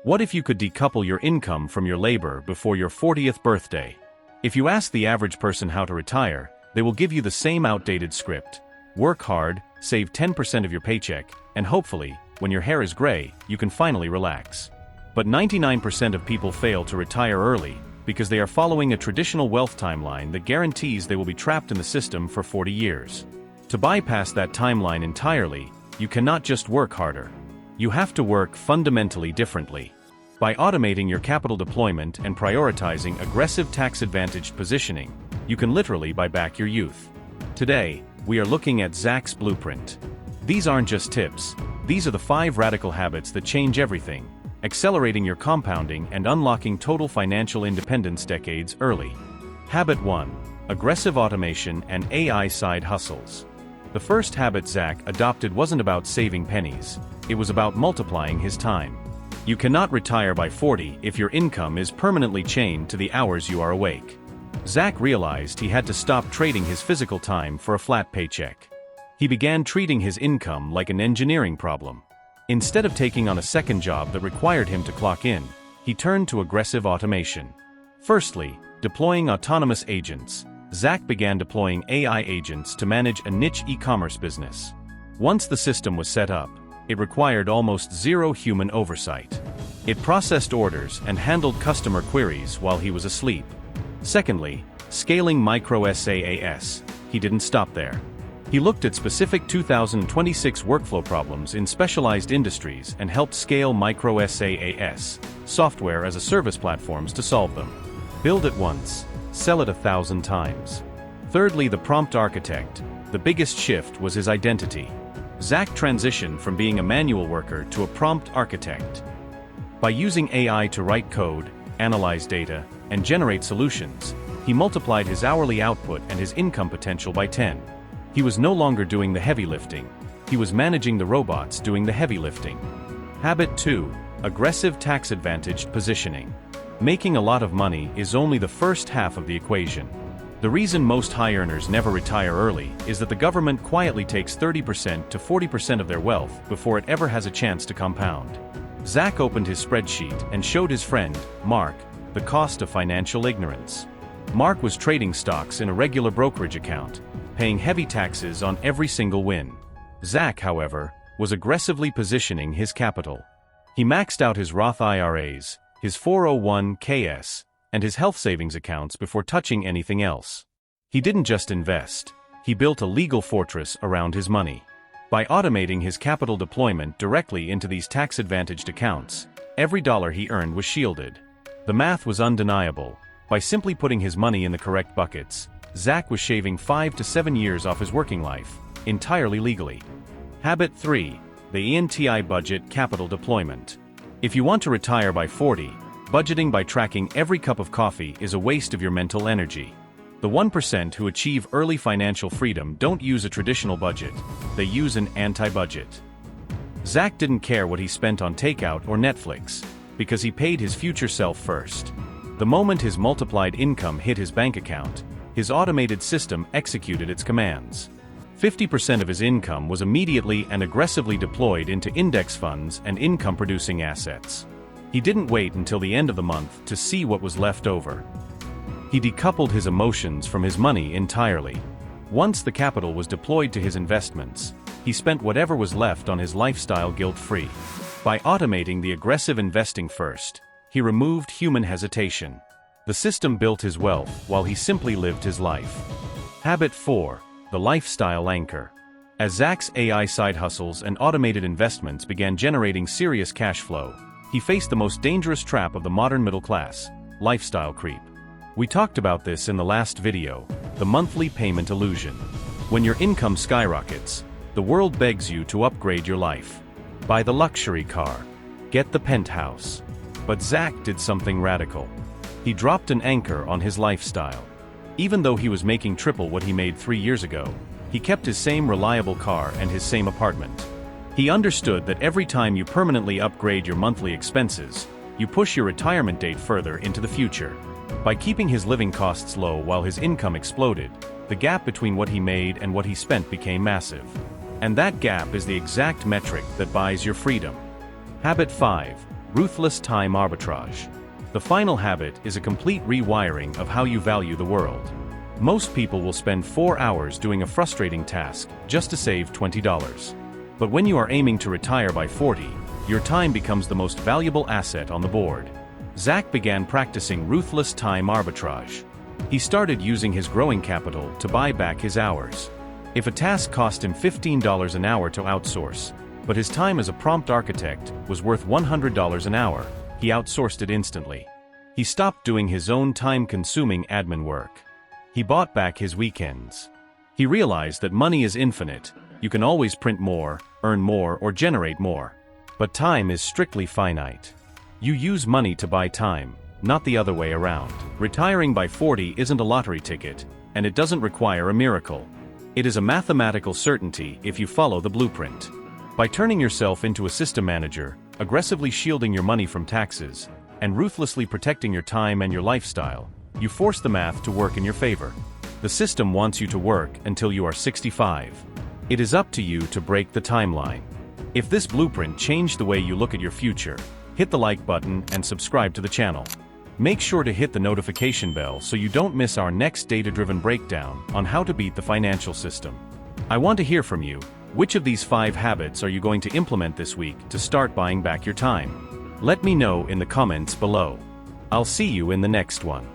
What if you could decouple your income from your labor before your 40th birthday? If you ask the average person how to retire, they will give you the same outdated script. Work hard, save 10% of your paycheck, and hopefully, when your hair is gray, you can finally relax. But 99% of people fail to retire early because they are following a traditional wealth timeline that guarantees they will be trapped in the system for 40 years. To bypass that timeline entirely, you cannot just work harder. You have to work fundamentally differently. By automating your capital deployment and prioritizing aggressive tax-advantaged positioning, you can literally buy back your youth. Today, we are looking at Zach's blueprint. These aren't just tips, these are the 5 radical habits that change everything, accelerating your compounding and unlocking total financial independence decades early. Habit 1. Aggressive automation and AI side hustles. The first habit Zach adopted wasn't about saving pennies, it was about multiplying his time. You cannot retire by 40 if your income is permanently chained to the hours you are awake. Zach realized he had to stop trading his physical time for a flat paycheck. He began treating his income like an engineering problem. Instead of taking on a second job that required him to clock in, he turned to aggressive automation. Firstly, deploying autonomous agents. Zach began deploying AI agents to manage a niche e-commerce business. Once the system was set up, it required almost zero human oversight. It processed orders and handled customer queries while he was asleep. Secondly, scaling micro SaaS. He didn't stop there. He looked at specific 2026 workflow problems in specialized industries and helped scale micro SaaS, software as a service platforms to solve them. Build it once, sell it 1,000 times. Thirdly, the prompt architect. The biggest shift was his identity. Zach transitioned from being a manual worker to a prompt architect. By using AI to write code, analyze data, and generate solutions, he multiplied his hourly output and his income potential by 10. He was no longer doing the heavy lifting, he was managing the robots doing the heavy lifting. Habit 2. Aggressive tax-advantaged positioning. Making a lot of money is only the first half of the equation. The reason most high earners never retire early is that the government quietly takes 30% to 40% of their wealth before it ever has a chance to compound. Zach opened his spreadsheet and showed his friend, Mark, the cost of financial ignorance. Mark was trading stocks in a regular brokerage account, paying heavy taxes on every single win. Zach, however, was aggressively positioning his capital. He maxed out his Roth IRAs, his 401ks, and his health savings accounts before touching anything else. He didn't just invest, he built a legal fortress around his money. By automating his capital deployment directly into these tax-advantaged accounts, every dollar he earned was shielded. The math was undeniable. By simply putting his money in the correct buckets, Zach was shaving 5 to 7 years off his working life, entirely legally. Habit 3. The ENTI budget capital deployment. If you want to retire by 40, budgeting by tracking every cup of coffee is a waste of your mental energy. The 1% who achieve early financial freedom don't use a traditional budget, they use an anti-budget. Zach didn't care what he spent on takeout or Netflix, because he paid his future self first. The moment his multiplied income hit his bank account, his automated system executed its commands. 50% of his income was immediately and aggressively deployed into index funds and income-producing assets. He didn't wait until the end of the month to see what was left over. He decoupled his emotions from his money entirely. Once the capital was deployed to his investments, he spent whatever was left on his lifestyle guilt-free. By automating the aggressive investing first, he removed human hesitation. The system built his wealth while he simply lived his life. Habit 4. The lifestyle anchor. As Zach's AI side hustles and automated investments began generating serious cash flow, he faced the most dangerous trap of the modern middle class: lifestyle creep. We talked about this in the last video, the monthly payment illusion. When your income skyrockets, the world begs you to upgrade your life. Buy the luxury car. Get the penthouse. But Zach did something radical. He dropped an anchor on his lifestyle. Even though he was making triple what he made 3 years ago, he kept his same reliable car and his same apartment. He understood that every time you permanently upgrade your monthly expenses, you push your retirement date further into the future. By keeping his living costs low while his income exploded, the gap between what he made and what he spent became massive. And that gap is the exact metric that buys your freedom. Habit 5. Ruthless time arbitrage. The final habit is a complete rewiring of how you value the world. Most people will spend 4 hours doing a frustrating task just to save $20. But when you are aiming to retire by 40, your time becomes the most valuable asset on the board. Zach began practicing ruthless time arbitrage. He started using his growing capital to buy back his hours. If a task cost him $15 an hour to outsource, but his time as a prompt architect was worth $100 an hour, he outsourced it instantly. He stopped doing his own time-consuming admin work. He bought back his weekends. He realized that money is infinite. You can always print more, earn more, or generate more. But time is strictly finite. You use money to buy time, not the other way around. Retiring by 40 isn't a lottery ticket, and it doesn't require a miracle. It is a mathematical certainty if you follow the blueprint. By turning yourself into a system manager, aggressively shielding your money from taxes, and ruthlessly protecting your time and your lifestyle, you force the math to work in your favor. The system wants you to work until you are 65. It is up to you to break the timeline. If this blueprint changed the way you look at your future, hit the like button and subscribe to the channel. Make sure to hit the notification bell so you don't miss our next data-driven breakdown on how to beat the financial system. I want to hear from you. Which of these 5 habits are you going to implement this week to start buying back your time? Let me know in the comments below. I'll see you in the next one.